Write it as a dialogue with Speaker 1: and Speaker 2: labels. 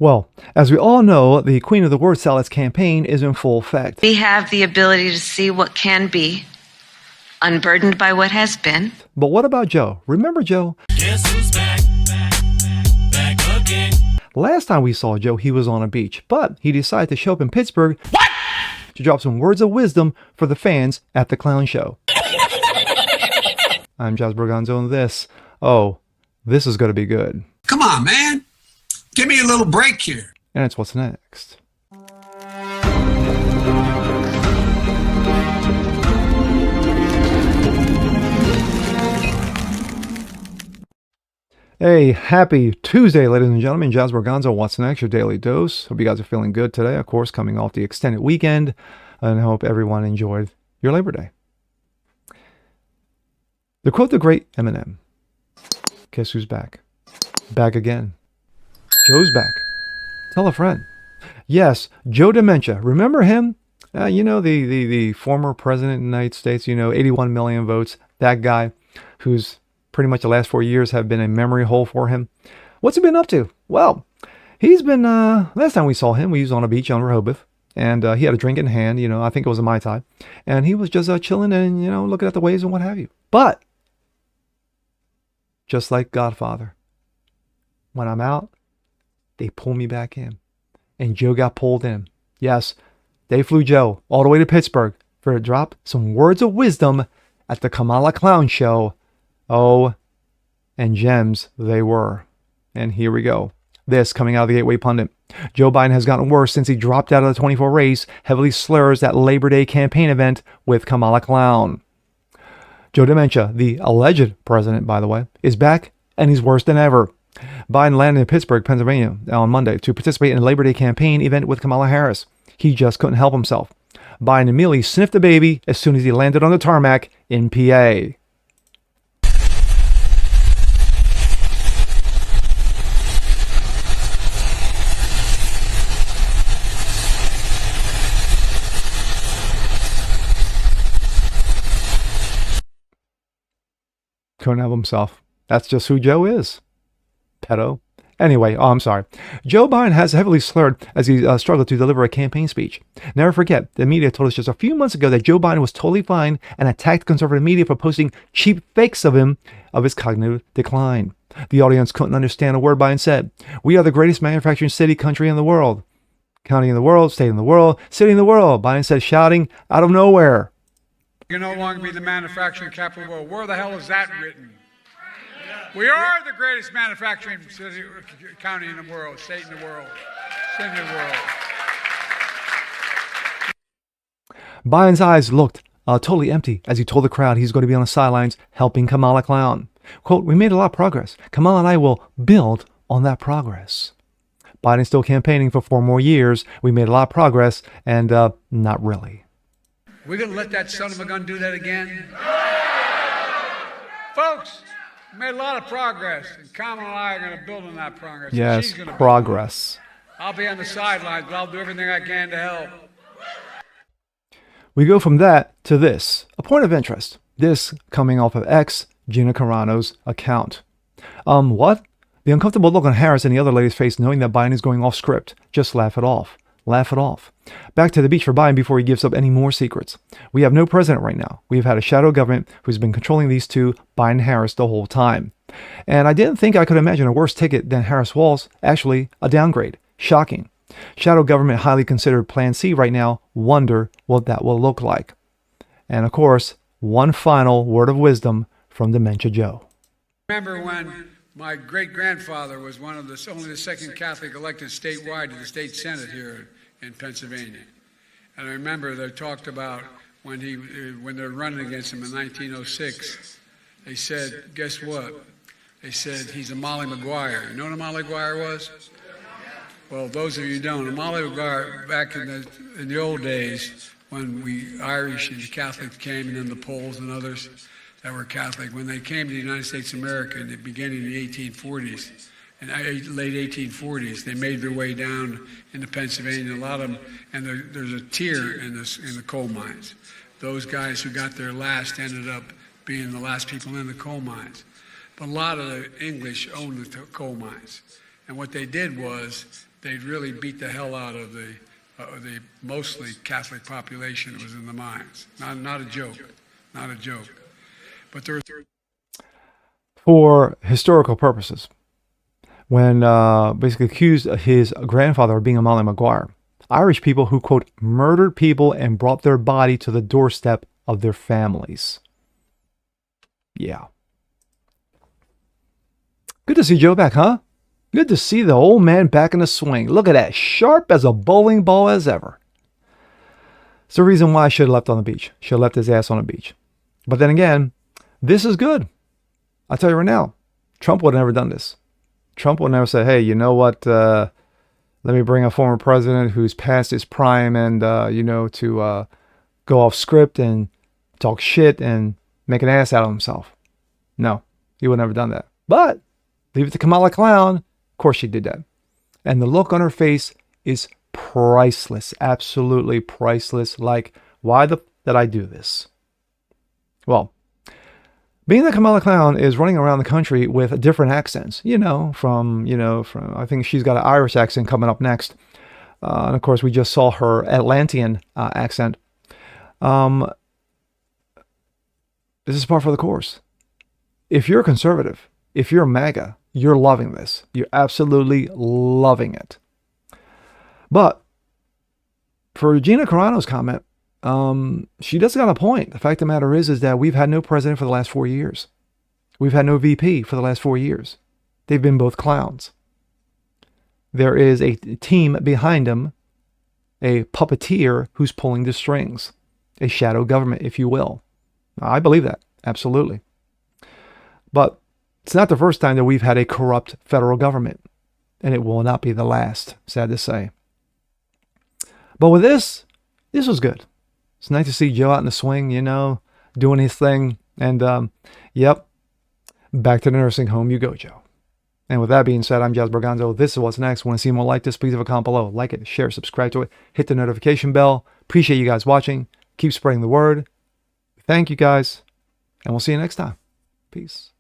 Speaker 1: Well, as we all know, the Queen of the Word Salads campaign is in full effect.
Speaker 2: We have the ability to see what can be, unburdened by what has been.
Speaker 1: But what about Joe? Remember Joe?
Speaker 3: Guess who's back again?
Speaker 1: Last time we saw Joe, he was on a beach, but he decided to show up in Pittsburgh to drop some words of wisdom for the fans at the clown show. I'm Josh Bergonzo, and this is going to be good.
Speaker 4: Come on, man. Give me a little break here.
Speaker 1: And it's what's next. Hey, happy Tuesday, ladies and gentlemen. Josh Bergonzo, what's next? Your daily dose. Hope you guys are feeling good today. Of course, coming off the extended weekend, and I hope everyone enjoyed your Labor Day. To quote the great Eminem, guess who's back? Back again. Joe's back. Tell a friend. Yes, Joe Dementia. Remember him? The former president of the United States, 81 million votes. That guy who's pretty much the last 4 years have been a memory hole for him. What's he been up to? Well, he's been, last time we saw him, we was on a beach on Rehoboth, and he had a drink in hand, I think it was a Mai Tai, and he was just chilling and, looking at the waves and what have you. But, just like Godfather, when I'm out, they pull me back in. And Joe got pulled in. Yes, they flew Joe all the way to Pittsburgh for to drop some words of wisdom at the Kamala Clown Show. Oh, and gems they were. And here we go. This coming out of the Gateway Pundit. Joe Biden has gotten worse since he dropped out of the 24 race, heavily slurs that Labor Day campaign event with Kamala Clown. Joe Dementia, the alleged president, by the way, is back, and he's worse than ever. Biden landed in Pittsburgh, Pennsylvania on Monday to participate in a Labor Day campaign event with Kamala Harris. He just couldn't help himself. Biden immediately sniffed the baby as soon as he landed on the tarmac in PA. Couldn't help himself. That's just who Joe is. Pedo. Anyway, I'm sorry. Joe Biden has heavily slurred as he struggled to deliver a campaign speech. Never forget, the media told us just a few months ago that Joe Biden was totally fine and attacked conservative media for posting cheap fakes of his cognitive decline. The audience couldn't understand a word Biden said. We are the greatest manufacturing city country in the world. County in the world, state in the world, city in the world, Biden said, shouting out of nowhere.
Speaker 5: You can no longer be the manufacturing capital of the world. Where the hell is that written? We are the greatest manufacturing city, county in the world, state in the world, city in the world.
Speaker 1: Biden's eyes looked totally empty as he told the crowd he's going to be on the sidelines helping Kamala Clown. Quote, we made a lot of progress. Kamala and I will build on that progress. Biden's still campaigning for 4 more years. We made a lot of progress, and not really.
Speaker 5: We're going to let that son of a gun do that again? Folks, we made a lot of progress, and Kamala and I are going to build on that progress.
Speaker 1: Yes,
Speaker 5: She's gonna
Speaker 1: progress.
Speaker 5: I'll be on the sidelines, but I'll do everything I can to help.
Speaker 1: We go from that to this. A point of interest. This coming off of X, Gina Carano's account. What? The uncomfortable look on Harris and the other lady's face knowing that Biden is going off script. Just laugh it off. Laugh it off. Back to the beach for Biden before he gives up any more secrets. We have no president right now. We've had a shadow government who's been controlling these two, Biden and Harris, the whole time. And I didn't think I could imagine a worse ticket than Harris Walz. Actually, a downgrade. Shocking. Shadow government highly considered Plan C right now. Wonder what that will look like. And of course, one final word of wisdom from Dementia Joe.
Speaker 5: Remember when my great-grandfather was only the second Catholic elected statewide to the state Senate here in Pennsylvania. And I remember they talked about when they were running against him in 1906, they said, guess what? They said, he's a Molly Maguire. You know what a Molly Maguire was? Well, those of you who don't, a Molly Maguire, back in the old days, when we Irish and the Catholics came, and then the Poles and others that were Catholic, when they came to the United States of America in the beginning of the 1840s, in late 1840s, they made their way down into Pennsylvania. A lot of them, and there's a tier in the coal mines. Those guys who got there last ended up being the last people in the coal mines. But a lot of the English owned the coal mines. And what they did was they'd really beat the hell out of the mostly Catholic population that was in the mines. Not a joke. Not a joke. But there were...
Speaker 1: For historical purposes, when basically accused his grandfather of being a Molly Maguire, Irish people who, quote, murdered people and brought their body to the doorstep of their families. Yeah. Good to see Joe back, huh? Good to see the old man back in the swing. Look at that, sharp as a bowling ball as ever. It's the reason why I should have left on the beach. Should have left his ass on the beach. But then again, this is good. I'll tell you right now, Trump would have never done this. Trump would never say, hey, you know what, let me bring a former president who's past his prime and, to go off script and talk shit and make an ass out of himself. No, he would have never done that. But leave it to Kamala Clown. Of course she did that. And the look on her face is priceless. Absolutely priceless. Like, why did I do this? Well, being that Kamala Clown is running around the country with different accents, from I think she's got an Irish accent coming up next. And of course, we just saw her Atlantean accent. This is par for the course. If you're a conservative, if you're a MAGA, you're loving this. You're absolutely loving it. But for Gina Carano's comment, she does got a point. The fact of the matter is that we've had no president for the last 4 years. We've had no VP for the last 4 years. They've been both clowns. There is a team behind them, a puppeteer who's pulling the strings, a shadow government, if you will. I believe that, absolutely. But it's not the first time that we've had a corrupt federal government, and it will not be the last, sad to say. But with this was good. It's nice to see Joe out in the swing, doing his thing. And, yep, back to the nursing home you go, Joe. And with that being said, I'm Jazz Berganzo. This is What's Next. Want to see more like this? Please leave a comment below. Like it, share, subscribe to it. Hit the notification bell. Appreciate you guys watching. Keep spreading the word. Thank you guys. And we'll see you next time. Peace.